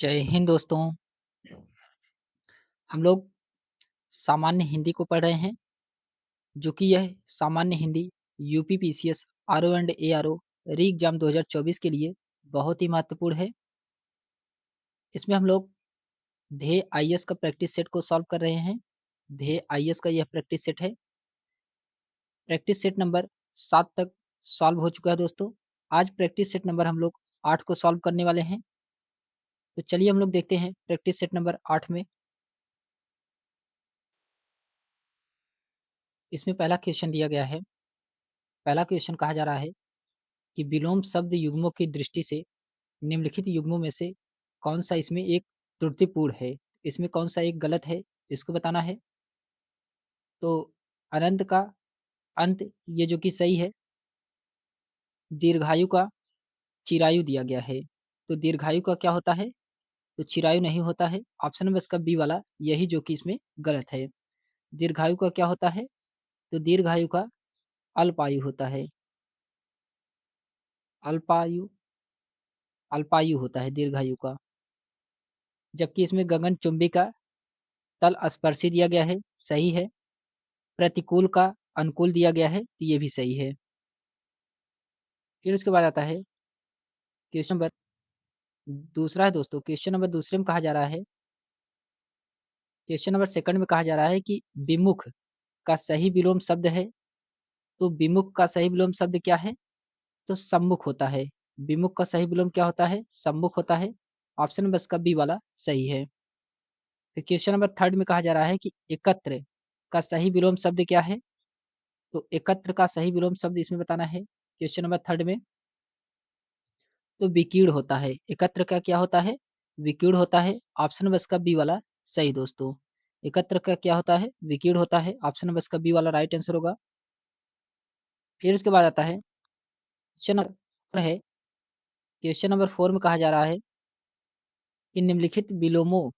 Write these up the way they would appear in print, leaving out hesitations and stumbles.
जय हिंद दोस्तों। हम लोग सामान्य हिंदी को पढ़ रहे हैं, जो कि यह सामान्य Hindi UP PCS RO and ARO री एग्जाम 2024 के लिए बहुत ही महत्वपूर्ण है। इसमें हम लोग ध्येय आईएएस का प्रैक्टिस सेट को सॉल्व कर रहे हैं। ध्येय आईएएस का यह प्रैक्टिस सेट है। प्रैक्टिस सेट नंबर 7 तक सॉल्व हो चुका है दोस्तों। आज प्रैक्टिस सेट नंबर हम लोग 8 को सॉल्व करने वाले हैं। तो चलिए हम लोग देखते हैं प्रैक्टिस सेट नंबर 8 में। इसमें पहला क्वेश्चन दिया गया है। पहला क्वेश्चन कहा जा रहा है कि विलोम शब्द युग्मों की दृष्टि से निम्नलिखित युग्मों में से कौन सा इसमें एक त्रुटिपूर्ण है? इसमें कौन सा एक गलत है? इसको बताना है। तो अनंत का अंत ये जो कि सही है। दीर्घायु का चिरायु दिया गया है। तो दीर्घायु का क्या होता है? तो चिरायु नहीं होता है। ऑप्शन नंबर इसका बी वाला यही जो कि इसमें गलत है। दीर्घायु का क्या होता है? तो दीर्घायु का अल्पायु होता है। अल्पायु अल्पायु होता है दीर्घायु का। जबकि इसमें गगनचुंबी का तल स्पर्शी दिया गया है, सही है। प्रतिकूल का अनुकूल दिया गया है, तो ये भी सही है। फिर उसके बाद आता है क्वेश्चन नंबर दूसरा है दोस्तों। क्वेश्चन नंबर दूसरे में कहा जा रहा है, क्वेश्चन नंबर सेकंड में कहा जा रहा है कि विमुख का सही विलोम शब्द है। तो विमुख का सही विलोम शब्द क्या है? तो सम्मुख होता है। विमुख का सही विलोम क्या होता है? सम्मुख होता है। ऑप्शन नंबर इसका बी वाला सही है। फिर क्वेश्चन नंबर थर्ड में कहा जा रहा है कि एकत्र का सही विलोम शब्द क्या है? तो एकत्र का सही विलोम शब्द इसमें बताना है क्वेश्चन नंबर थर्ड में। तो विकीर्ण होता है। एकत्र का क्या होता है? विकीर्ण होता है। ऑप्शन नंबर इसका बी वाला सही दोस्तों। एकत्र का क्या होता है? विकीर्ण होता है। ऑप्शन नंबर इसका बी वाला राइट आंसर होगा। फिर उसके बाद आता है क्वेश्चन नंबर है, क्वेश्चन नंबर 4 में कहा जा रहा है कि निम्नलिखित विलोमों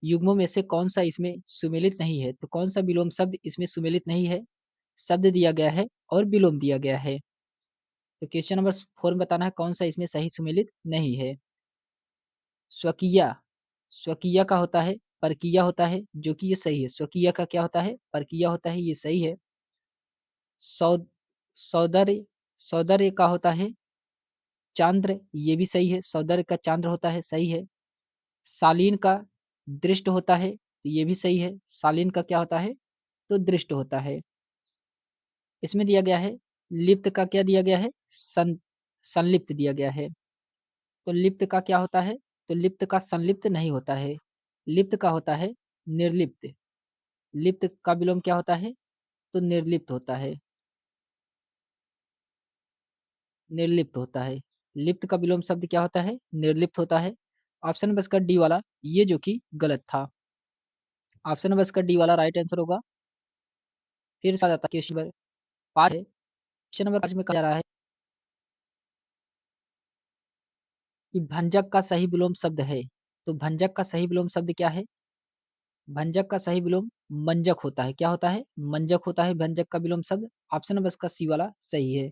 युग्मों में से कौन सा इसमें सुमेलित नहीं है? तो कौन सा विलोम शब्द इसमें सुमेलित नहीं है? शब्द दिया गया है और विलोम दिया गया है। तो क्वेश्चन नंबर 4 में बताना है कौन सा इसमें सही सुमेलित नहीं है। स्वकीय स्वकीय का होता है, परकीय होता है, जो कि ये सही है। स्वकीय का क्या होता है? परकीय होता है, ये सही है। सौ सौंदर्य सौंदर्य का होता है चांद्र, ये भी सही है। सौंदर्य का चांद्र होता है, सही है। शालीन का दृष्ट होता है, तो ये भी सही है। शालीन का क्या होता है? तो दृष्ट होता है। इसमें दिया गया है लिप्त का क्या दिया गया है? संलिप्त दिया गया है। तो लिप्त का क्या होता है? तो लिप्त का संलिप्त नहीं होता है। लिप्त का होता है निर्लिप्त। लिप्त का विलोम क्या होता है? तो निर्लिप्त होता है। निर्लिप्त होता है। लिप्त का विलोम शब्द क्या होता है? निर्लिप्त होता है। ऑप्शन नंबर इसका डी वाला ये जो कि गलत था। ऑप्शन नंबर इसका डी वाला राइट आंसर होगा। फिर आ जाता है क्वेश्चन नंबर 5 है। क्वेश्चन नंबर 5 में कहा जा रहा है कि भंजक का सही विलोम शब्द है। तो भंजक का सही विलोम शब्द क्या है? भंजक का सही विलोम मंजक होता है। क्या होता है? मंजक होता है भंजक का विलोम शब्द। ऑप्शन नंबर इसका सी वाला सही है।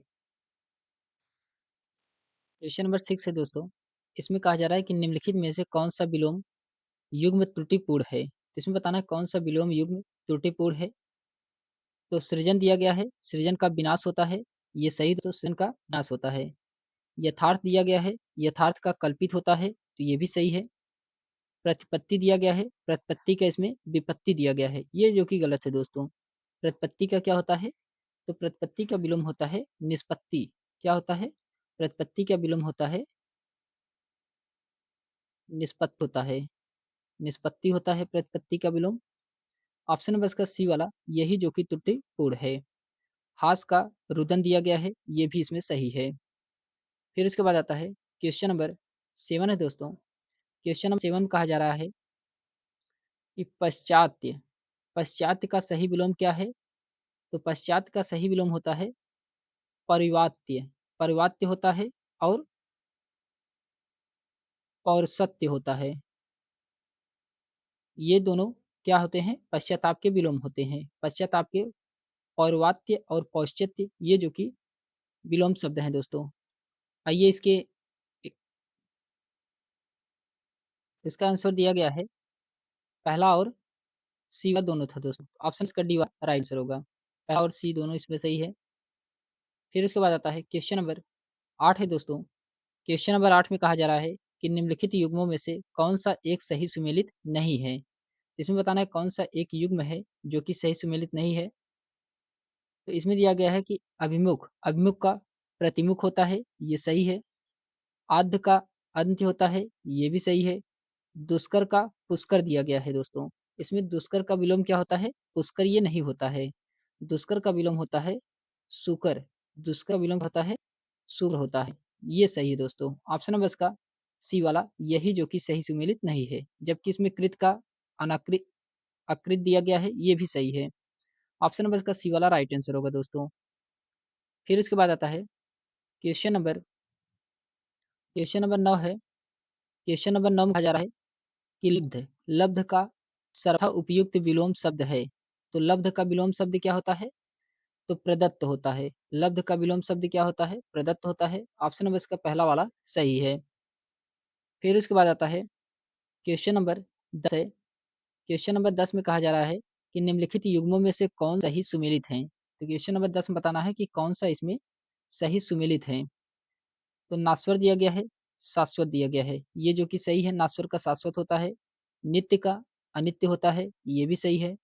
क्वेश्चन नंबर 6 है दोस्तों। इसमें कहा जा रहा है कि निम्नलिखित में से कौन सा विलोम युग्म त्रुटिपूर्ण है? तो इसमें बताना है कौन सा विलोम युग्म त्रुटिपूर्ण है। तो सृजन दिया गया है, सृजन का विनाश होता है, ये सही। तो सृजन का विनाश होता है। यथार्थ दिया गया है, यथार्थ का कल्पित होता है, तो ये भी सही है। प्रतिपत्ति दिया गया है, प्रतिपत्ति का इसमें विपत्ति दिया गया है, ये जो कि गलत है दोस्तों। प्रतिपत्ति का क्या होता है? तो प्रतिपत्ति का विलोम होता है निष्पत्ति। क्या होता है? प्रतिपत्ति का विलोम होता है निष्पत्ति होता है। निष्पत्ति होता है प्रतिपत्ति का विलोम। ऑप्शन नंबर इसका सी वाला यही जो कि त्रुटिपूर्ण है। हास का रुदन दिया गया है, ये भी इसमें सही है। फिर उसके बाद आता है क्वेश्चन नंबर 7 है दोस्तों। क्वेश्चन नंबर 7 में कहा जा रहा है कि पश्चात्य पश्चात्य का सही विलोम क्या है? तो पश्चात्य का सही विलोम होता है परिवात्य। परिवात्य होता है और पौरसत्य होता है। ये दोनों क्या होते हैं? पश्चाताप के विलोम होते हैं। पश्चाताप के पौर्वात्य और पौश्चात्य ये जो कि विलोम शब्द हैं दोस्तों। आइए इसके इसका आंसर दिया गया है पहला और सी वाला दोनों था दोस्तों। ऑप्शन इसका डी वाला राइट आंसर होगा। पहला और सी दोनों इसमें सही है। फिर उसके बाद आता है क्वेश्चन नंबर 8 है दोस्तों। क्वेश्चन नंबर 8 में कहा जा रहा है कि निम्नलिखित युग्मों में से कौन-सा एक सही सुमेलित नहीं है? इसमें बताना है कौन-सा एक युग्म है जो कि सही सुमेलित नहीं है। तो इसमें दिया गया है कि अभिमुख, अभिमुख का प्रतिमुख होता है, ये सही है। आद्य का अंत्य होता है, ये भी सही है। दुष्कर का पुष्कर दिया गया है दोस्तों। इसमें दुष्कर का विलोम क्या होता है? पुष्कर ये नहीं होता है। दुष्कर का विलोम होता है सुकर। दुष्कर का विलोम होता है शुक्र होता है। ये सही है दोस्तों। ऑप्शन नंबर इसका सी वाला यही जो कि सही सुमेलित नहीं है। जबकि इसमें कृत का अनाकृत अकृत दिया गया है, ये भी सही है। ऑप्शन नंबर इसका सी वाला राइट आंसर होगा दोस्तों। फिर उसके बाद आता है क्वेश्चन नंबर क्वेश्चन नंबर 9 है। क्वेश्चन नंबर 9 में कहा जा रहा है कि लब्ध, लब्ध का सर्वथा उपयुक्त विलोम शब्द है। तो लब्ध का विलोम शब्द क्या होता है? तो प्रदत्त होता है। लब्ध का विलोम शब्द क्या होता है? प्रदत्त होता है। ऑप्शन नंबर इसका पहला वाला सही है। फिर उसके बाद आता है क्वेश्चन नंबर 10 है। क्वेश्चन नंबर 10 में कहा जा रहा है कि निम्नलिखित युग्मों में से कौन सही सुमेलित हैं? तो क्वेश्चन नंबर 10 में बताना है कि कौन सा इसमें सही सुमेलित है। तो नास्वर दिया गया है, शाश्वत दिया गया है। ये जो कि सही है, नास्वर का शाश्वत होता है। नित्य का अनित्य होता है, ये भी सही है।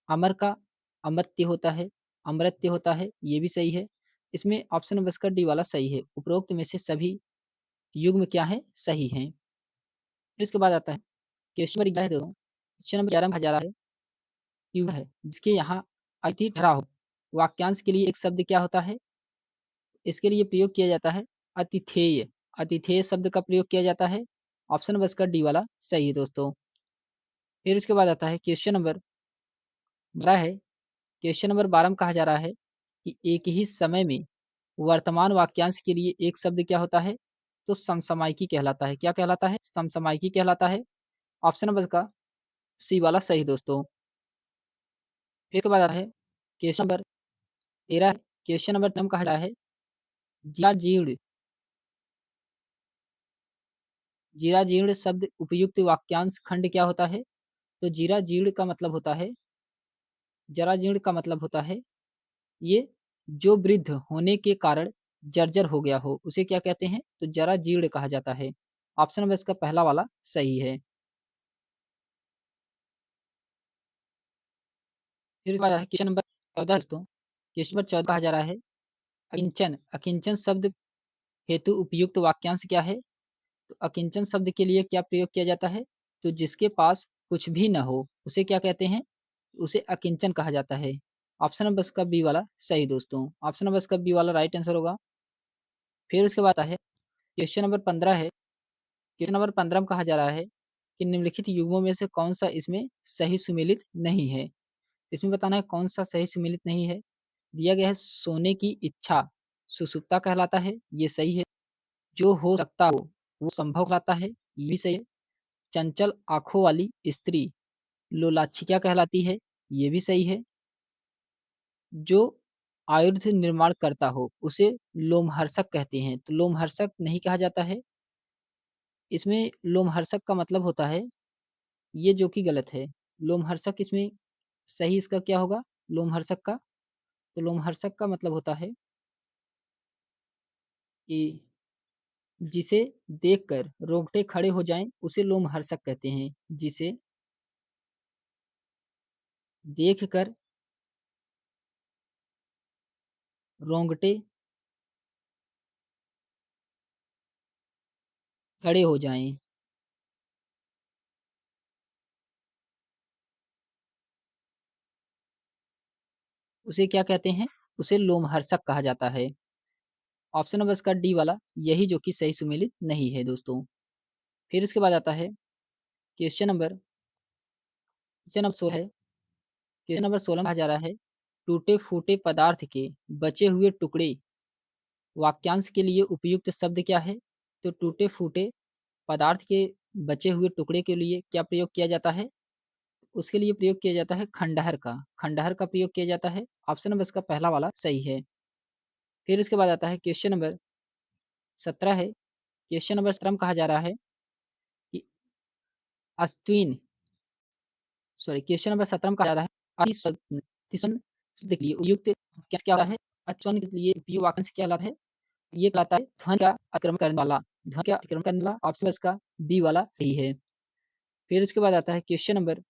अमर का अमर्त्य होता है, अमर्त्य होता है, ये भी सही है। इसमें ऑप्शन नंबर इसका डी वाला सही है। उपरोक्त में से सभी युग्म क्या हैं? सही हैं। फिर इसके बाद आता है क्वेश्चन नंबर 11 देखो। क्वेश्चन नंबर 11 में कहा जा रहा है युग्म है जिसके यहाँ अतिथि ठहरा हो। वाक्यांश के लिए एक शब्द क्या होता है? इसके लिए प्रयोग किया जाता है अतिथेय। अतिथेय शब्द का प्रयोग किया जाता है। ऑप्शन नंबर इसका डी वाला सही है दोस्तों। फिर उसके बाद आता है क्वेश्चन नंबर 12 है। क्वेश्चन नंबर 12 में कहा जा रहा है कि एक ही समय में वर्तमान वाक्यांश के लिए एक शब्द क्या होता है? तो समसामयिकी कहलाता है। क्या कहलाता है? समसामयिकी कहलाता है। ऑप्शन नंबर का सी वाला सही दोस्तों। फिर उसके बाद आता है क्वेश्चन नंबर 13 है। क्वेश्चन नंबर 13 में कहा जा रहा है जीर्ण जीरा जीर्ण शब्द उपयुक्त वाक्यांश खंड क्या होता है? तो जीरा जीर्ण का मतलब होता है जरा जीर्ण का मतलब होता है ये जो वृद्ध होने के कारण जर्जर हो गया हो उसे क्या कहते हैं? तो जरा जीर्ण कहा जाता है। ऑप्शन नंबर इसका पहला वाला सही है। फिर उसके बाद है क्वेश्चन नंबर 14 दोस्तों। क्वेश्चन नंबर 14 कहा जा रहा है अकिंचन अकिंचन शब्द हेतु उपयुक्त वाक्यांश क्या है? तो अकिंचन शब्द के लिए क्या प्रयोग किया जाता है? तो जिसके पास कुछ भी न हो उसे क्या कहते हैं? उसे अकिंचन कहा जाता है। ऑप्शन नंबर इसका बी वाला सही दोस्तों। ऑप्शन नंबर इसका बी वाला राइट आंसर होगा। फिर उसके बाद है क्वेश्चन नंबर 15 है। क्वेश्चन नंबर 15 में कहा जा रहा है कि निम्नलिखित युग्मों में से कौन सा इसमें सही सुमेलित नहीं है? इसमें बताना है कौन सा सही सुमेलित नहीं है। दिया गया है सोने की इच्छा सुसुप्ता कहलाता है, ये सही है। जो हो सकता हो वो संभव कहलाता है, ये भी सही है। चंचल आंखों वाली स्त्री लोलाच्छिका कहलाती है, ये भी सही है। जो आयुध निर्माण करता हो उसे लोमहर्षक कहते हैं, तो लोमहर्षक नहीं कहा जाता है। इसमें लोमहर्षक का मतलब होता है ये जो कि गलत है। लोमहर्षक इसमें सही इसका क्या होगा? लोमहर्षक का तो लोमहर्षक का मतलब होता है कि जिसे देखकर रोंगटे खड़े हो जाएं उसे लोमहर्षक कहते हैं। जिसे देखकर रोंगटे खड़े हो जाएं उसे क्या कहते हैं? उसे लोमहर्षक कहा जाता है। ऑप्शन नंबर इसका डी वाला यही जो कि सही सुमेलित नहीं है दोस्तों। फिर उसके बाद आता है क्वेश्चन नंबर 16 है। क्वेश्चन नंबर 16 में कहा जा रहा है टूटे फूटे पदार्थ के बचे हुए टुकड़े वाक्यांश के लिए उपयुक्त शब्द क्या है? तो टूटे फूटे पदार्थ के बचे हुए टुकड़े के लिए क्या प्रयोग किया जाता है? उसके लिए प्रयोग किया जाता है खंडहर का। खंडहर का प्रयोग किया जाता है। ऑप्शन नंबर इसका पहला वाला सही है। फिर उसके बाद आता है क्वेश्चन नंबर 17 है। क्वेश्चन नंबर 17 में कहा जा रहा है कि अश्विन सॉरी क्वेश्चन नंबर 17 में कहा जा रहा है अतिस्वन शब्द के लिए उपयुक्त वाक्यांश क्या होता है? अतिस्वन के लिए उपयुक्त वाक्यांश क्या कहलाता है? ये कहलाता है ध्वनि का अतिक्रमण करने वाला। ध्वनि का अतिक्रमण करने वाला ऑप्शन इसका बी वाला सही है। फिर उसके बाद आता है क्वेश्चन नंबर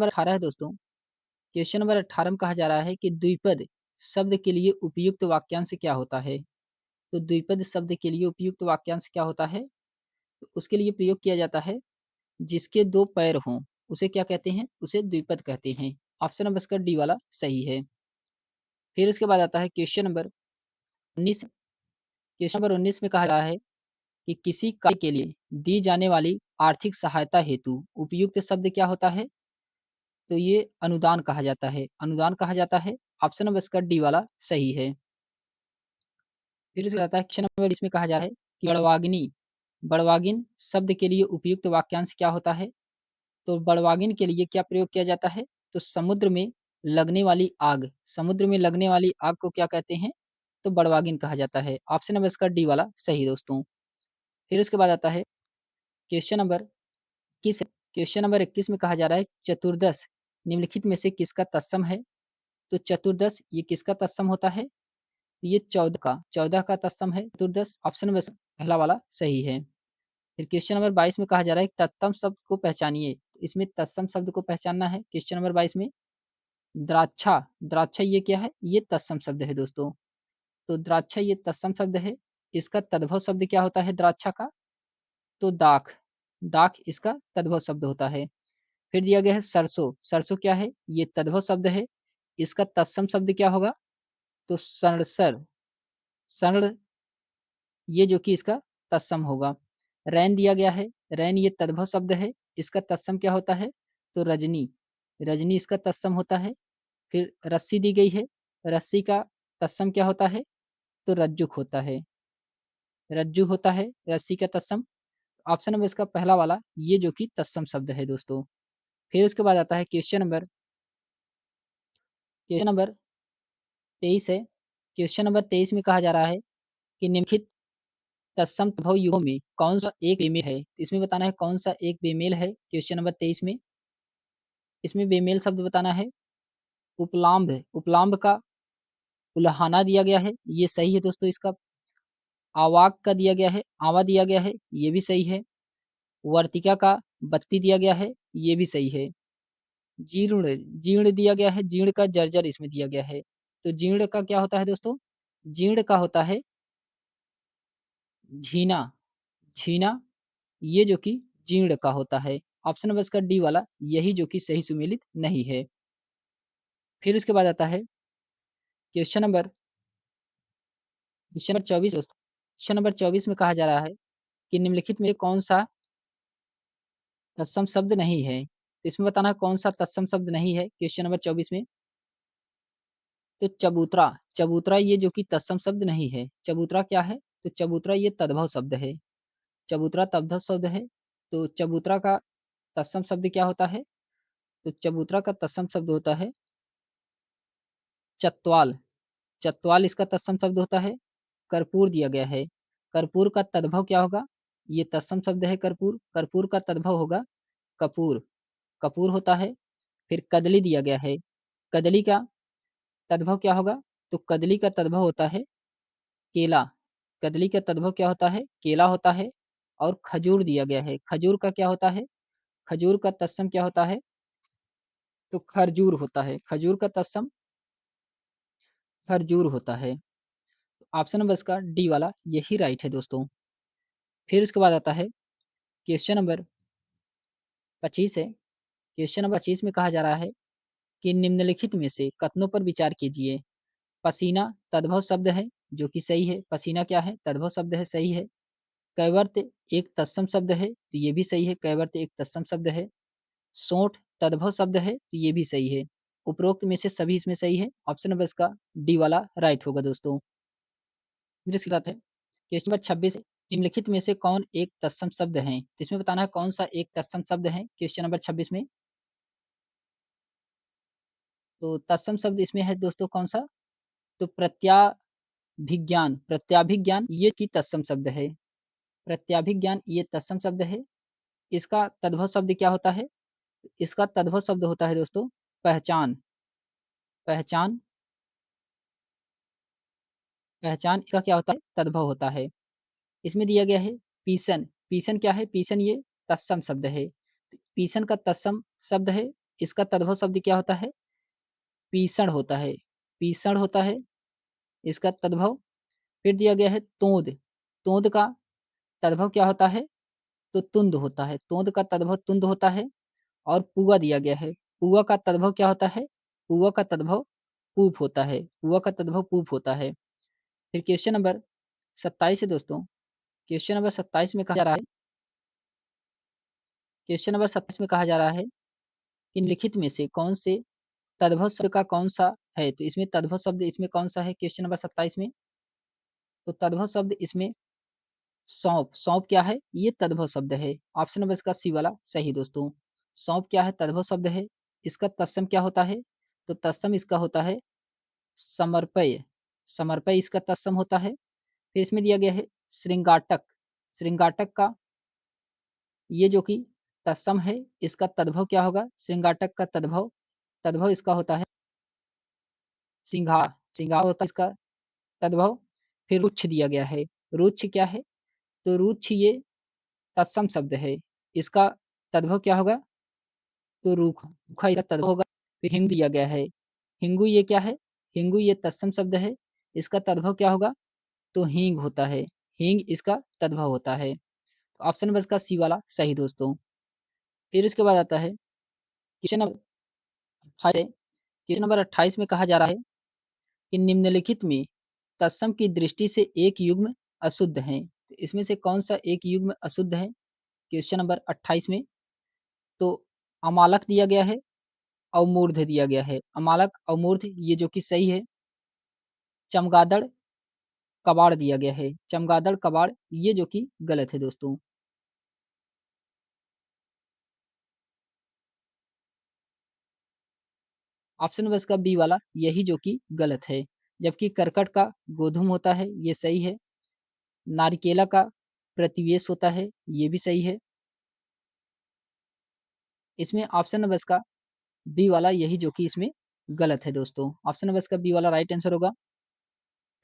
18 है दोस्तों। क्वेश्चन नंबर 18 में कहा जा रहा है कि द्विपद शब्द के लिए उपयुक्त वाक्यांश क्या होता है? तो द्विपद शब्द के लिए उपयुक्त वाक्यांश क्या होता है? तो उसके लिए प्रयोग किया जाता है जिसके 2 पैर हों, उसे क्या कहते हैं? उसे द्विपद कहते हैं। ऑप्शन नंबर इसका डी वाला सही है। फिर उसके बाद आता है क्वेश्चन नंबर 19। क्वेश्चन नंबर 19 में कहा रहा है कि किसी कार्य के लिए दी जाने वाली आर्थिक सहायता हेतु उपयुक्त शब्द क्या होता है? तो ये अनुदान कहा जाता है। अनुदान कहा जाता है। ऑप्शन नंबर इसका डी वाला सही है। फिर उसके बाद आता है क्वेश्चन नंबर इसमें कहा जा रहा है कि बड़वागिन शब्द के लिए उपयुक्त वाक्यांश क्या होता है? तो बड़वागिन के लिए क्या प्रयोग किया जाता है? तो समुद्र में लगने वाली आग को क्या कहते हैं? तो बड़वागिन कहा जाता है। ऑप्शन नंबर इसका डी वाला सही दोस्तों। फिर उसके बाद आता है क्वेश्चन नंबर 21। क्वेश्चन नंबर 21 में कहा जा रहा है चतुर्दश निम्नलिखित में से किसका तत्सम है? तो चतुर्दश ये किसका तत्सम होता है? ये 14 का तत्सम है चतुर्दश। ऑप्शन नंबर पहला वाला सही है। फिर क्वेश्चन नंबर 22 में कहा जा रहा है तत्सम शब्द को पहचानिए। इसमें तत्सम शब्द को पहचानना है। क्वेश्चन नंबर 22 में द्राक्षा ये क्या है? ये तत्सम शब्द है दोस्तों। तो द्राक्षा ये तत्सम शब्द है। इसका तद्भव शब्द क्या होता है द्राक्षा का? तो दाख। दाख इसका तद्भव शब्द होता है। फिर दिया गया है सरसों। सरसों क्या है? ये तद्भव शब्द है। इसका तत्सम शब्द क्या होगा? तो सड़सर। सड़ ये जो कि इसका तत्सम होगा। रैन दिया गया है। रैन ये तद्भव शब्द है। इसका तत्सम क्या होता है? तो रजनी। रजनी इसका तत्सम होता है। फिर रस्सी दी गई है। रस्सी का तत्सम क्या होता है? तो रज्जुक होता है। रज्जु होता है रस्सी का तत्सम। ऑप्शन नंबर इसका पहला वाला ये जो कि तत्सम शब्द है दोस्तों। फिर उसके बाद आता है क्वेश्चन नंबर 23 है। क्वेश्चन नंबर 23 में कहा जा रहा है कि निम्नलिखित तत्सम तद्भव युगों में कौन सा एक बेमेल है? इसमें बताना है कौन सा एक बेमेल है क्वेश्चन नंबर 23 में। इसमें बेमेल शब्द बताना है उपलाम्ब। उपलाम्ब का उल्हाना दिया गया है। ये सही है दोस्तों। इसका आवाक का दिया गया है। आवा दिया गया है। ये भी सही है। वर्तिका का बत्ती दिया गया है। ये भी सही है। जीर्ण जीर्ण दिया गया है। जीर्ण का जर्जर इसमें दिया गया है। तो जीर्ण का क्या होता है दोस्तों? जीर्ण का होता है झीना। झीना ये जो कि जीर्ण का होता है। ऑप्शन नंबर इसका डी वाला यही जो कि सही सुमेलित नहीं है। फिर उसके बाद आता है क्वेश्चन नंबर क्वेश्चन नंबर 24 दोस्तों। क्वेश्चन नंबर 24 में कहा जा रहा है कि निम्नलिखित में कौन सा तत्सम शब्द नहीं है? तो इसमें बताना है कौन सा तत्सम शब्द नहीं है क्वेश्चन नंबर 24 में। तो चबूतरा। चबूतरा ये जो कि तत्सम शब्द नहीं है। चबूतरा क्या है? तो चबूतरा ये तद्भव शब्द है। चबूतरा तद्भव शब्द है। तो चबूतरा का तत्सम शब्द क्या होता है? तो चबूतरा का तत्सम शब्द होता है चत्वाल। चत्वाल इसका तत्सम शब्द होता है। कर्पूर दिया गया है। कर्पूर का तद्भव क्या होगा? ये तत्सम शब्द है कर्पूर। कर्पूर का तद्भव होगा कपूर। कपूर होता है। फिर कदली दिया गया है। कदली का तद्भव क्या होगा? तो कदली का तद्भव होता है केला। कदली का तद्भव क्या होता है? केला होता है। और खजूर दिया गया है। खजूर का क्या होता है? खजूर का तत्सम क्या होता है? तो खरजूर होता है। खजूर का तत्सम खरजूर होता है। ऑप्शन नंबर इसका डी वाला यही राइट है दोस्तों। फिर उसके बाद आता है क्वेश्चन नंबर 25 है। क्वेश्चन नंबर 25 में कहा जा रहा है कि निम्नलिखित में से कथनों पर विचार कीजिए। पसीना तद्भव शब्द है जो कि सही है। पसीना क्या है? तद्भव शब्द है सही है। कैवर्त एक तत्सम शब्द है तो ये भी सही है। कैवर्त एक तत्सम शब्द है। सोंठ तद्भव शब्द है तो ये भी सही है। उपरोक्त में से सभी इसमें सही है। ऑप्शन नंबर इसका डी वाला राइट होगा दोस्तों। फिर इसके साथ है क्वेश्चन नंबर 26 निम्नलिखित में से कौन एक तत्सम शब्द है? तो इसमें बताना है कौन सा एक तत्सम शब्द है क्वेश्चन नंबर 26 में। तो तत्सम शब्द इसमें है दोस्तों कौन सा? तो प्रत्याभिज्ञान ये की तत्सम शब्द है। प्रत्याभिज्ञान ये तत्सम शब्द है। इसका तद्भव शब्द क्या होता है? इसका तद्भव शब्द होता है दोस्तों पहचान। पहचान, पहचान का क्या होता है? तद्भव होता है। इसमें दिया गया है पीसन। पीसन क्या है? पीसन ये तत्सम शब्द है। पीसन का तत्सम शब्द है, इसका तद्भव शब्द क्या होता है? पीसण होता है। पीसण होता है इसका तद्भव। फिर दिया गया है तोंद। तोंद का तद्भव क्या होता है? तो तुंद होता है। तोंद का तद्भव तुंद होता है। और पुआ दिया गया है। पुआ का तद्भव क्या होता है? पुआ का तद्भव पूप होता है। पुआ का तद्भव पूप होता है। फिर क्वेश्चन नंबर 27 है दोस्तों। क्वेश्चन नंबर 27 में कहा जा रहा है, क्वेश्चन नंबर 27 में कहा जा रहा है कि निम्नलिखित में से कौन से तद्भव शब्द का कौन सा है? तो इसमें तद्भव शब्द इसमें कौन सा है क्वेश्चन नंबर 27 में? तो तद्भव शब्द इसमें सौंप। सौंप क्या है? ये तद्भव शब्द है। ऑप्शन नंबर इसका सी वाला सही दोस्तों। सौंप क्या है? तद्भव शब्द है। इसका तत्सम क्या होता है? तो तत्सम इसका होता है समर्पय। समर्पय इसका तत्सम होता है। फिर इसमें दिया गया है श्रृंगाटक। श्रृंगाटक का ये जो कि तत्सम है, इसका तद्भव क्या होगा? श्रृंगाटक का तद्भव, तद्भव इसका होता है सिंघार। सिंघार होता है इसका तद्भव। फिर रुच्छ दिया गया है। रुच्छ क्या है? तो रुच्छ ये तत्सम शब्द है। इसका तद्भव क्या होगा? तो रूखा। रूखा इसका तद्भव होगा। फिर हिंग दिया गया है। हिंगू ये क्या है? हिंगू ये तत्सम शब्द है। इसका तद्भव क्या होगा? तो हींग होता है। हींग इसका तद्भव होता है। तो ऑप्शन नंबर इसका सी वाला सही दोस्तों। फिर उसके बाद आता है क्वेश्चन नंबर 28 है। क्वेश्चन नंबर 28 में कहा जा रहा है कि निम्नलिखित में तत्सम की दृष्टि से एक युग्म अशुद्ध है। तो इसमें से कौन सा एक युग्म अशुद्ध है? क्वेश्चन नंबर 28 में तो अमालक दिया गया है, अवमूर्ध दिया गया है। अमालक, अवमूर्ध ये जो कि सही है। चमगादड़, कबाड़ दिया गया है। चमगादड़, कबाड़ ये जो कि गलत है दोस्तों। ऑप्शन नंबर इसका बी वाला यही जो कि गलत है। जबकि करकट का गोधूम होता है, ये सही है। नारिकेला का प्रतिवेश होता है, ये भी सही है। इसमें ऑप्शन नंबर इसका बी वाला यही जो कि इसमें गलत है दोस्तों। ऑप्शन नंबर इसका बी वाला राइट आंसर होगा।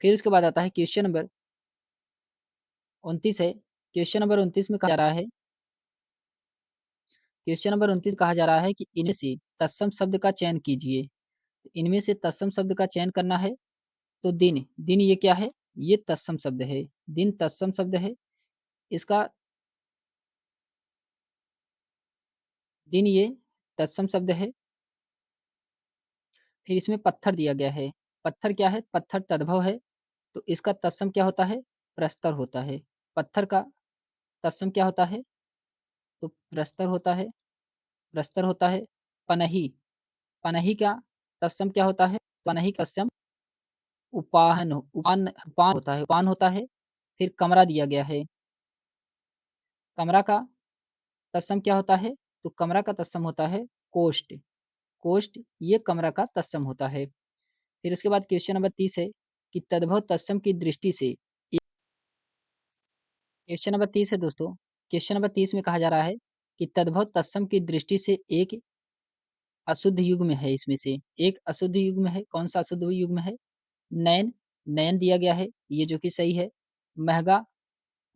फिर उसके बाद आता है क्वेश्चन नंबर 29 है। क्वेश्चन नंबर 29 में कहा जा रहा है, क्वेश्चन नंबर 29 कहा जा रहा है कि इनमें से तत्सम शब्द का चयन कीजिए। इनमें से तत्सम शब्द का चयन करना है। तो दिन, दिन ये क्या है? ये तत्सम शब्द है। दिन तत्सम शब्द है। इसका दिन ये तत्सम शब्द है। फिर इसमें पत्थर दिया गया है। पत्थर क्या है? पत्थर तद्भव है। तो इसका तत्सम क्या होता है? प्रस्तर होता है। पत्थर का तत्सम क्या होता है? तो प्रस्तर होता है। प्रस्तर होता है। पनही, पनही का तत्सम क्या होता है? पनही का तत्सम उपाहन, उपान, उपान होता है। उपान होता है। फिर कमरा दिया गया है। कमरा का तत्सम क्या होता है? तो कमरा का तत्सम होता है कोष्ठ। कोष्ठ ये कमरा का तत्सम होता है। फिर उसके बाद क्वेश्चन नंबर 30 है कि तद्भव तत्सम की दृष्टि से, क्वेश्चन नंबर 30 है दोस्तों। क्वेश्चन नंबर 30 में कहा जा रहा है कि तद्भव तत्सम की दृष्टि से एक अशुद्ध युग्म है। इसमें से एक अशुद्ध युग्म है। कौन सा अशुद्ध युग्म है? नयन, नयन दिया गया है, ये जो कि सही है। महगा,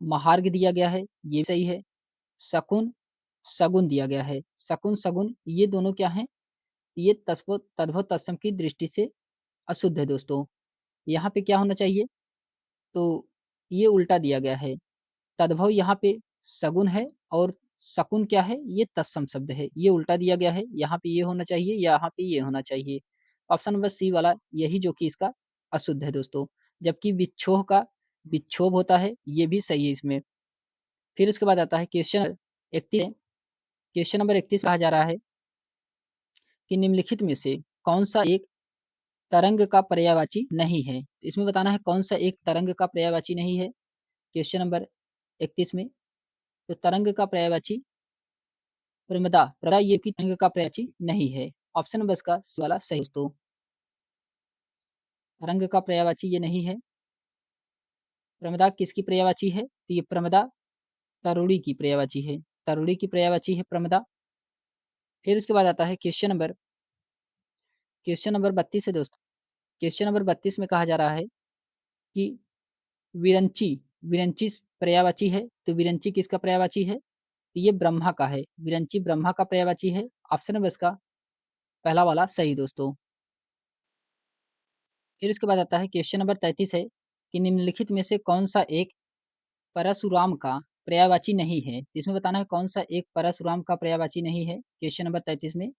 महार्घ दिया गया है, ये सही है। शकुन, शगुन दिया गया है। शकुन, शगुन ये दोनों क्या हैं? ये तद्भव तत्सम की दृष्टि से अशुद्ध है दोस्तों। यहाँ पे क्या होना चाहिए? तो ये उल्टा दिया गया है। तद्भव यहाँ पे सगुन है और शकुन क्या है? ये तत्सम शब्द है। ये उल्टा दिया गया है। यहाँ पे ये होना चाहिए, यहाँ पे ये होना चाहिए। ऑप्शन नंबर सी वाला यही जो कि इसका अशुद्ध है दोस्तों। जबकि विच्छोह का विक्षोभ होता है, ये भी सही है इसमें। फिर उसके बाद आता है क्वेश्चन 31। क्वेश्चन नंबर 31 कहा जा रहा है कि निम्नलिखित में से कौन सा एक तरंग का पर्यायवाची नहीं है? इसमें बताना है कौन सा एक तरंग का पर्यायवाची नहीं है। क्वेश्चन नंबर 31 में तो तरंग का पर्यायवाची प्रमदा, प्रमदा ये की तरंग का पर्यायवाची नहीं है। ऑप्शन नंबर इसका सी वाला सही दोस्तों। तरंग का पर्यायवाची ये नहीं है। प्रमदा किसकी पर्यायवाची है? तो ये प्रमदा तरुणी की पर्यायवाची है। तरुणी की पर्यायवाची है प्रमदा। फिर उसके बाद आता है क्वेश्चन नंबर 32 है दोस्तों। क्वेश्चन नंबर 32 में कहा जा रहा है कि विरंची, विरंची पर्यायवाची है, तो विरंची किसका पर्यायवाची है? तो ये ब्रह्मा का है, विरंची ब्रह्मा का पर्यायवाची है। ऑप्शन नंबर इसका पहला वाला सही दोस्तों। फिर उसके बाद आता है क्वेश्चन नंबर 33 है कि निम्नलिखित में से कौन सा एक परशुराम का पर्यायवाची नहीं है? तो इसमें बताना है कौन सा एक परशुराम का पर्यायवाची नहीं है। क्वेश्चन नंबर 33 में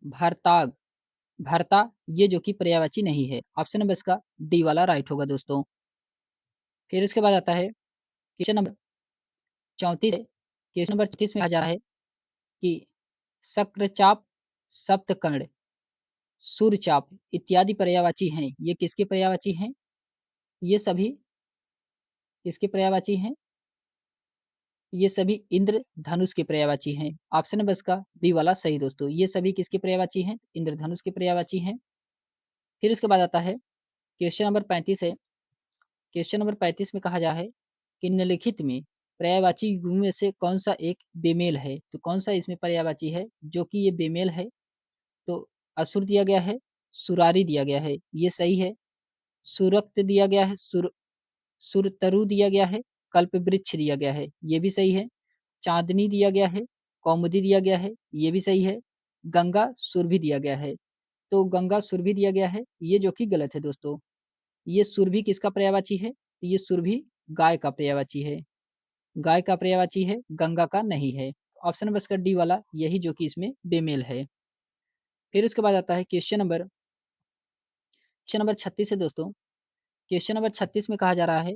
भरताग, भरता ये जो कि पर्यायवाची नहीं है। ऑप्शन नंबर इसका डी वाला राइट होगा दोस्तों। फिर उसके बाद आता है क्वेश्चन नंबर 34 है। क्वेश्चन नंबर 34 में कहा जा रहा है कि शक्रचाप, सप्तकर्ण, सूर्यचाप इत्यादि पर्यायवाची हैं। ये किसके पर्यायवाची हैं? ये सभी किसके पर्यायवाची हैं? ये सभी इंद्रधनुष के पर्यायवाची हैं। ऑप्शन नंबर इसका बी वाला सही दोस्तों। ये सभी किसके पर्यायवाची हैं? इंद्रधनुष के पर्यायवाची हैं। फिर उसके बाद आता है क्वेश्चन नंबर 35 है। क्वेश्चन नंबर 35 में कहा जा है कि निम्नलिखित में पर्यायवाची युग्मों में से कौन सा एक बेमेल है? तो कौन सा इसमें पर्यायवाची है जो कि ये बेमेल है? तो असुर दिया गया है, सुरारी दिया गया है, ये सही है। सुरक्त दिया गया है, सुरतरु दिया गया है, कल्पवृक्ष दिया गया है, ये भी सही है। चांदनी दिया गया है, कौमुदी दिया गया है, ये भी सही है। गंगा सुरभि दिया गया है, तो गंगा सुरभि दिया गया है, ये जो कि गलत है दोस्तों। ये सुरभि किसका पर्यायवाची है? तो ये सुरभि गाय का पर्यायवाची है, गाय का पर्यायवाची है, गंगा का नहीं है। ऑप्शन नंबर इसका डी वाला यही जो कि इसमें बेमेल है। फिर उसके बाद आता है क्वेश्चन नंबर 36 है दोस्तों। क्वेश्चन नंबर 36 में कहा जा रहा है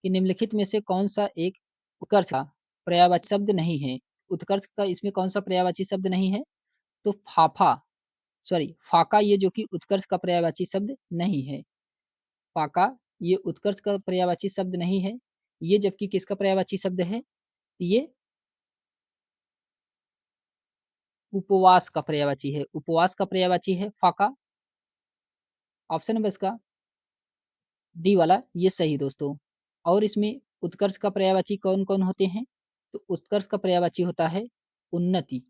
कि निम्नलिखित में से कौन सा एक उत्कर्ष का पर्यायवाची शब्द नहीं है? उत्कर्ष का इसमें कौन सा पर्यायवाची शब्द नहीं है? तो फाका ये जो कि उत्कर्ष का पर्यायवाची शब्द नहीं है। फाका ये उत्कर्ष का पर्यायवाची शब्द नहीं है। ये जबकि किसका पर्यायवाची शब्द है? ये उपवास का पर्यायवाची है, उपवास का पर्यायवाची है फाका। ऑप्शन नंबर इसका डी वाला ये सही दोस्तों। और इसमें उत्कर्ष का पर्यायवाची कौन-कौन होते हैं? तो उत्कर्ष का पर्यायवाची होता है उन्नति,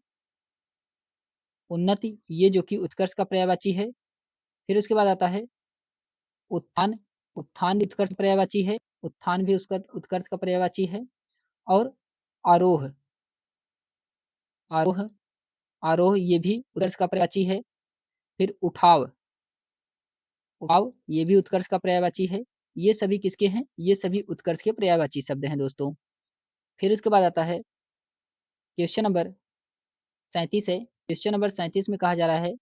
उन्नति ये जो कि उत्कर्ष का पर्यायवाची है। फिर उसके बाद आता है उत्थान, उत्थान भी उत्कर्ष का पर्यायवाची है, उत्थान भी उसका उत्कर्ष का पर्यायवाची है। और आरोह, आरोह, आरोह ये भी उत्कर्ष का पर्यायवाची है। फिर उठाव, उठाव ये भी उत्कर्ष का पर्यायवाची है। ये सभी किसके हैं? ये सभी उत्कर्ष के पर्यायवाची शब्द हैं दोस्तों। फिर उसके बाद आता है क्वेश्चन नंबर 37 है। क्वेश्चन नंबर 37 में कहा जा रहा है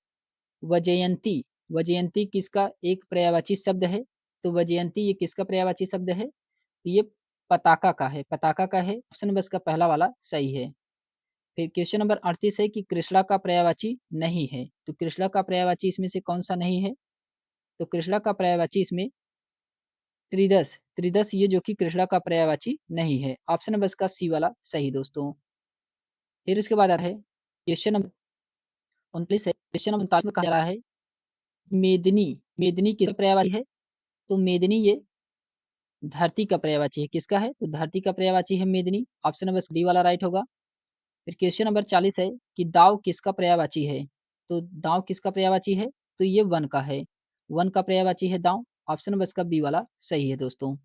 वजयंती, वजयंती किसका एक पर्यायवाची शब्द है? तो वजयंती ये किसका पर्यायवाची शब्द है? तो ये पताका का है, पताका का है। ऑप्शन नंबर इसका पहला वाला सही है। फिर क्वेश्चन नंबर 38 है कि कृष्णा का पर्यायवाची नहीं है। तो कृष्णा का पर्यायवाची इसमें से कौन सा नहीं है? तो कृष्णा का पर्यायवाची इसमें त्रिदश, त्रिदश ये जो कि कृष्णा का पर्यायवाची नहीं है। ऑप्शन नंबर इसका सी वाला सही दोस्तों। फिर उसके बाद आता है क्वेश्चन नंबर 29 है। क्वेश्चन नंबर 39 में कहा जा रहा है मेदिनी, मेदिनी किसका पर्यायवाची है? तो मेदिनी ये धरती का पर्यायवाची है। किसका है? तो धरती का पर्यायवाची है मेदिनी। ऑप्शन नंबर डी वाला राइट होगा। फिर क्वेश्चन नंबर 40 है कि दाव किसका पर्यायवाची है? तो दाव किसका पर्यायवाची है? तो ये वन का है, वन का पर्यायवाची है दाव। ऑप्शन नंबर इसका बी वाला सही है दोस्तों।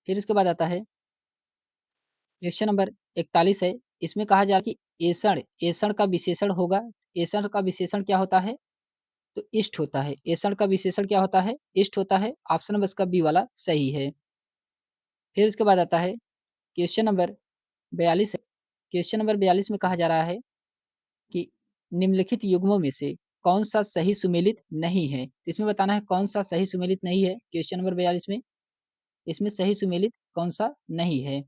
फिर उसके बाद आता है क्वेश्चन नंबर 41 है। इसमें कहा जा रहा है कि ऐसण, ऐसण का विशेषण होगा। ऐसण का विशेषण क्या होता है? तो इष्ट होता है। ऐसण का विशेषण क्या होता है? इष्ट होता है। ऑप्शन नंबर इसका बी वाला सही है। फिर उसके बाद आता है क्वेश्चन नंबर 42 है। क्वेश्चन नंबर 42 में कहा जा रहा है कि निम्नलिखित युग्मों में से कौन सा सही सुमेलित नहीं है? तो इसमें बताना है कौन सा सही सुमेलित नहीं है। क्वेश्चन नंबर 42 में इसमें सही सुमेलित कौन सा नहीं है?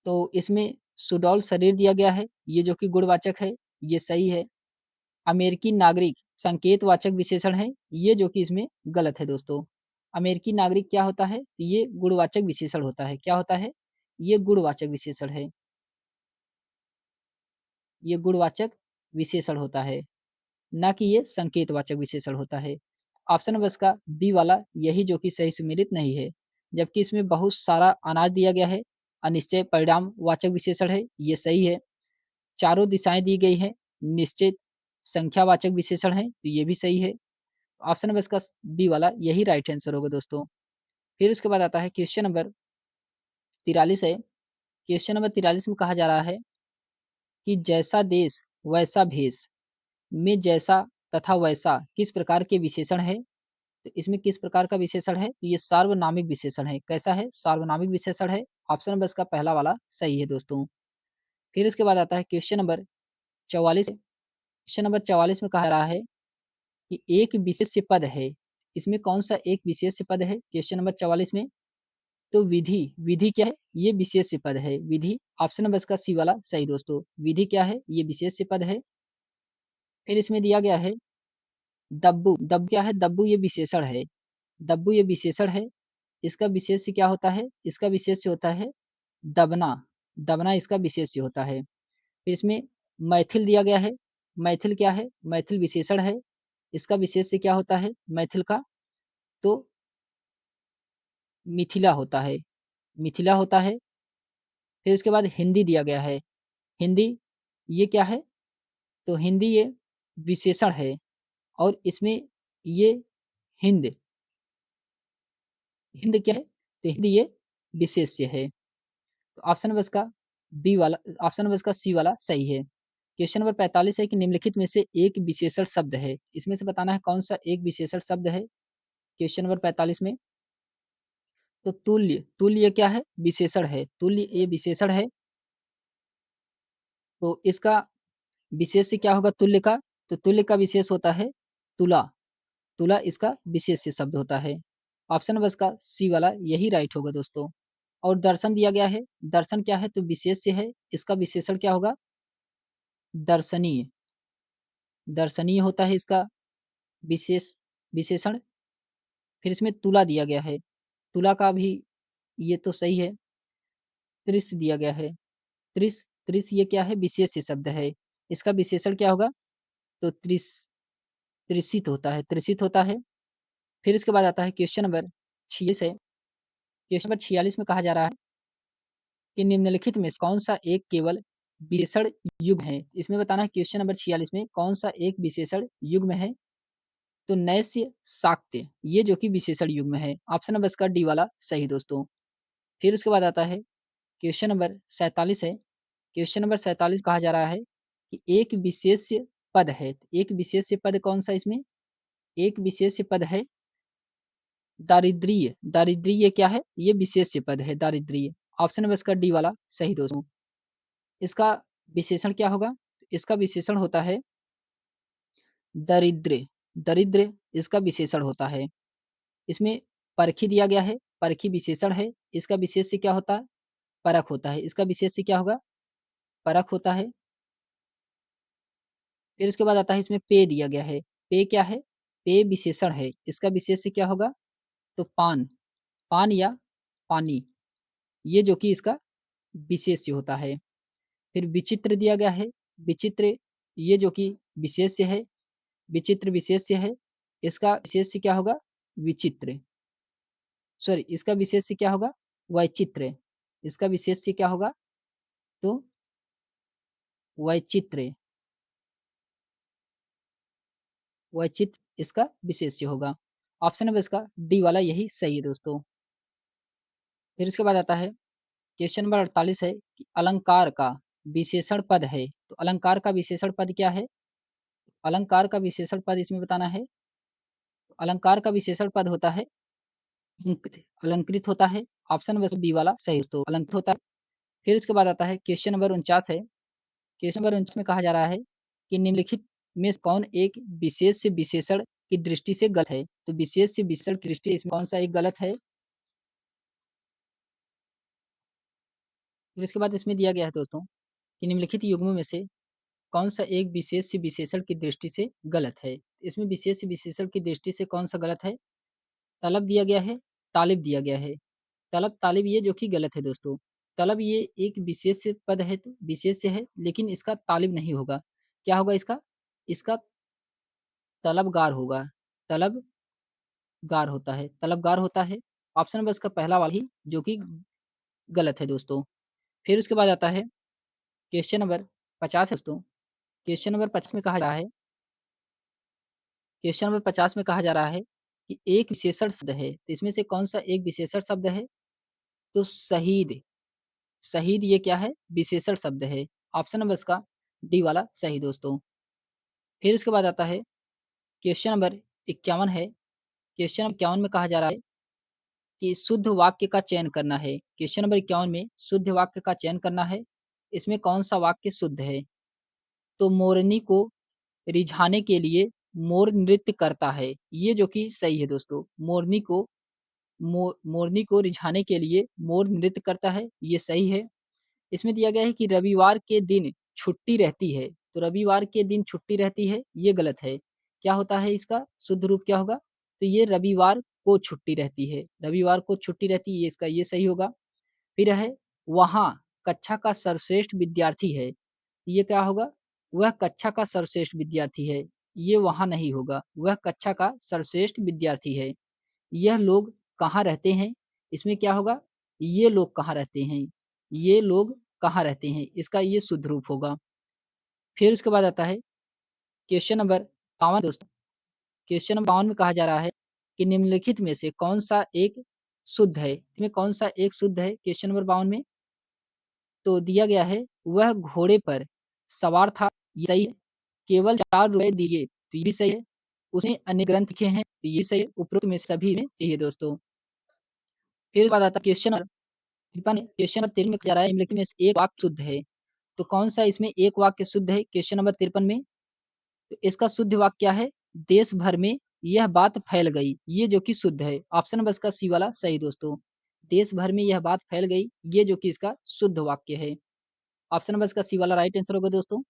तो इसमें सुडौल शरीर दिया गया है, ये जो कि गुणवाचक है, ये सही है। अमेरिकी नागरिक संकेतवाचक विशेषण है, ये जो कि इसमें गलत है दोस्तों। अमेरिकी नागरिक क्या होता है? तो ये गुणवाचक विशेषण होता है। क्या होता है? ये गुणवाचक विशेषण है। ये गुणवाचक विशेषण होता है, ना कि ये संकेतवाचक विशेषण होता है। ऑप्शन नंबर इसका बी वाला यही जो कि सही सुमेलित नहीं है। जबकि इसमें बहुत सारा अनाज दिया गया है, अनिश्चय परिणाम वाचक विशेषण है, ये सही है। चारों दिशाएं दी गई हैं, निश्चित संख्यावाचक विशेषण है, तो ये भी सही है। ऑप्शन नंबर इसका बी वाला यही राइट आंसर होगा दोस्तों। फिर उसके बाद आता है क्वेश्चन नंबर 43 है। क्वेश्चन नंबर 43 में कहा जा रहा है कि जैसा देश वैसा भेष में जैसा तथा वैसा किस प्रकार के विशेषण है? तो इसमें किस प्रकार का विशेषण है? तो ये सार्वनामिक विशेषण है। कैसा है? सार्वनामिक विशेषण है। ऑप्शन नंबर इसका पहला वाला सही है दोस्तों। फिर उसके बाद आता है क्वेश्चन नंबर 44। क्वेश्चन नंबर 44 में कहा रहा है कि एक विशेष्य पद है। इसमें कौन सा एक विशेष्य पद है? क्वेश्चन नंबर 44 में तो विधि, विधि क्या है? ये विशेष्य पद है। विधि ऑप्शन नंबर इसका सी वाला सही दोस्तों। विधि क्या है? ये विशेष्य पद है। फिर इसमें दिया गया है दब्बू, दब्बू क्या है? दब्बू ये विशेषण है। दब्बू ये विशेषण है। इसका विशेष्य क्या होता है? इसका विशेष्य होता है दबना, दबना इसका विशेष्य होता है। फिर इसमें मैथिल दिया गया है। मैथिल क्या है? मैथिल विशेषण है। इसका विशेष्य क्या होता है मैथिल का? तो मिथिला होता है, मिथिला होता है। फिर उसके बाद हिंदी दिया गया है। हिंदी ये क्या है? तो हिंदी ये विशेषण है और इसमें ये हिंद, हिंद क्या है? तो हिंद ये विशेष्य है। तो ऑप्शन नंबर इसका बी वाला, ऑप्शन नंबर इसका सी वाला सही है। क्वेश्चन नंबर 45 है कि निम्नलिखित में से एक विशेषण शब्द है। इसमें से बताना है कौन सा एक विशेषण शब्द है क्वेश्चन नंबर 45 में। तो तुल्य, तुल्य क्या है? विशेषण है। तुल्य ये विशेषण है। तो इसका विशेष्य क्या होगा तुल्य का? तो तुल्य का विशेष होता है तुला, तुला इसका विशेष्य शब्द होता है। ऑप्शन नंबर इसका सी वाला यही राइट होगा दोस्तों। और दर्शन दिया गया है। दर्शन क्या है? तो विशेष्य है। इसका विशेषण क्या होगा? दर्शनीय, दर्शनीय होता है इसका विशेष विशेषण। फिर इसमें तुला दिया गया है। तुला का भी ये तो सही है। त्रिश दिया गया है। त्रिश, त्रिश ये क्या है? विशेष्य शब्द है। इसका विशेषण क्या होगा? तो त्रिश, त्रिशित होता है, त्रिशित होता है। फिर उसके बाद आता है क्वेश्चन नंबर 46 है। क्वेश्चन नंबर 46 में कहा जा रहा है कि निम्नलिखित में से कौन सा एक केवल विशेषण युग्म है? इसमें बताना है क्वेश्चन नंबर 46 में कौन सा एक विशेषण युग्म है? तो नैस्य शाक्य ये जो कि विशेषण युग्म है। ऑप्शन नंबर इसका डी वाला सही दोस्तों। फिर उसके बाद आता है क्वेश्चन नंबर 47 है। क्वेश्चन नंबर 47 कहा जा रहा है कि एक विशेष्य पद है। तो एक विशेष्य पद कौन सा इसमें? एक विशेष्य पद है दारिद्रीय, दारिद्रीय क्या है? ये विशेष्य पद है दारिद्रीय। ऑप्शन नंबर इसका डी वाला सही दोस्तों। इसका विशेषण क्या होगा? इसका विशेषण होता है दरिद्र, दरिद्र इसका विशेषण होता है। इसमें परखी दिया गया है। परखी विशेषण है। इसका विशेष्य क्या होता है? परख होता है। इसका विशेष्य क्या होगा? परख होता है। फिर उसके बाद आता है इसमें पे दिया गया है। पे क्या है? पे विशेषण है। इसका विशेष्य क्या होगा? तो पान, पान या पानी ये जो कि इसका विशेष्य होता है। फिर विचित्र दिया गया है। विचित्र ये जो कि विशेष्य है, विचित्र विशेष्य है। इसका विशेष्य क्या होगा? विचित्र, सॉरी इसका विशेष्य क्या होगा? वैचित्र। इसका विशेष्य क्या होगा? तो वैचित्र, वैचित्र इसका विशेष्य होगा। ऑप्शन नंबर इसका डी वाला यही सही है दोस्तों। फिर उसके बाद आता है क्वेश्चन नंबर 48 है कि अलंकार का विशेषण पद है। तो अलंकार का विशेषण पद क्या है? अलंकार का विशेषण पद इसमें बताना है। अलंकार का विशेषण पद होता है अलंकृत, अलंकृत होता है। ऑप्शन नंबर बी वाला सही दोस्तों, अलंकृत होता है। फिर उसके बाद आता है क्वेश्चन नंबर 49 है। क्वेश्चन नंबर 49 में कहा जा रहा है कि निम्नलिखित में से कौन एक विशेष से विशेषण की दृष्टि से गलत है? तो विशेष से विशेषण की दृष्टि इसमें कौन सा एक गलत है? फिर उसके बाद इसमें दिया गया है दोस्तों कि निम्नलिखित युग्मों में से कौन सा एक विशेष से विशेषण की दृष्टि से गलत है? इसमें विशेष से विशेषण की दृष्टि से कौन सा गलत है? तलब दिया गया है, तालिब दिया गया है। तलब तालिब ये जो कि गलत है दोस्तों। तलब ये एक विशेष पद है, तो विशेष से है लेकिन इसका तालिब नहीं होगा। क्या होगा इसका? इसका तलबगार होगा। तलबगार होता है, तलबगार होता है। ऑप्शन नंबर इसका पहला वाला ही जो कि गलत है दोस्तों। फिर उसके बाद आता है क्वेश्चन नंबर 50 है दोस्तों। क्वेश्चन नंबर 50 में कहा जा रहा है क्वेश्चन नंबर 50 में कहा जा रहा है कि एक विशेषण शब्द है, तो इसमें से कौन-सा एक विशेषण शब्द है? तो शहीद, शहीद ये क्या है? विशेषण शब्द है। ऑप्शन नंबर इसका डी वाला सही दोस्तों। फिर उसके बाद आता है क्वेश्चन नंबर 51 है। क्वेश्चन नंबर 51 में कहा जा रहा है कि शुद्ध वाक्य का चयन करना है। क्वेश्चन नंबर 51 में शुद्ध वाक्य का चयन करना है। इसमें कौन-सा वाक्य शुद्ध है? तो मोरनी को रिझाने के लिए मोर नृत्य करता है। ये जो कि सही है दोस्तों। मोरनी को रिझाने के लिए मोर नृत्य करता है, ये सही है। इसमें दिया गया है कि रविवार के दिन छुट्टी रहती है, तो रविवार के दिन छुट्टी रहती है, ये गलत है। क्या होता है इसका शुद्ध रूप क्या होगा? तो ये रविवार को छुट्टी रहती है, रविवार को छुट्टी रहती है, ये इसका ये सही होगा। फिर है वहाँ कक्षा का सर्वश्रेष्ठ विद्यार्थी है, ये क्या होगा? वह कक्षा का सर्वश्रेष्ठ विद्यार्थी है, ये वहाँ नहीं होगा, वह कक्षा का सर्वश्रेष्ठ विद्यार्थी है। यह लोग कहाँ रहते हैं? इसमें क्या होगा? ये लोग कहाँ रहते हैं? ये लोग कहाँ रहते हैं? इसका ये शुद्ध रूप होगा। फिर उसके बाद आता है क्वेश्चन नंबर 52 दोस्तों। क्वेश्चन नंबर 52 में कहा जा रहा है कि निम्नलिखित में से कौन-सा एक शुद्ध है? इसमें कौन-सा एक शुद्ध है क्वेश्चन नंबर 52 में? तो दिया गया है वह घोड़े पर सवार था, ये सही है। केवल ₹4 दिए, तो ये भी सही है। उसने अन्य ग्रंथ लिखे हैं, तो ये सही है। उपरोक्त में सभी में सही है दोस्तों। फिर उसके बाद आता है क्वेश्चन नंबर 53 क्वेश्चन नंबर 53 में कहा जा रहा है निम्नलिखित में से एक वाक्य शुद्ध है। तो कौन-सा इसमें एक वाक्य शुद्ध है क्वेश्चन नंबर 53 में? तो इसका शुद्ध वाक्य क्या है? देश भर में यह बात फैल गई, ये जो कि शुद्ध है। ऑप्शन नंबर इसका सी वाला सही दोस्तों। देश भर में यह बात फैल गई, ये जो कि इसका शुद्ध वाक्य है। ऑप्शन नंबर इसका सी वाला राइट आंसर होगा दोस्तों।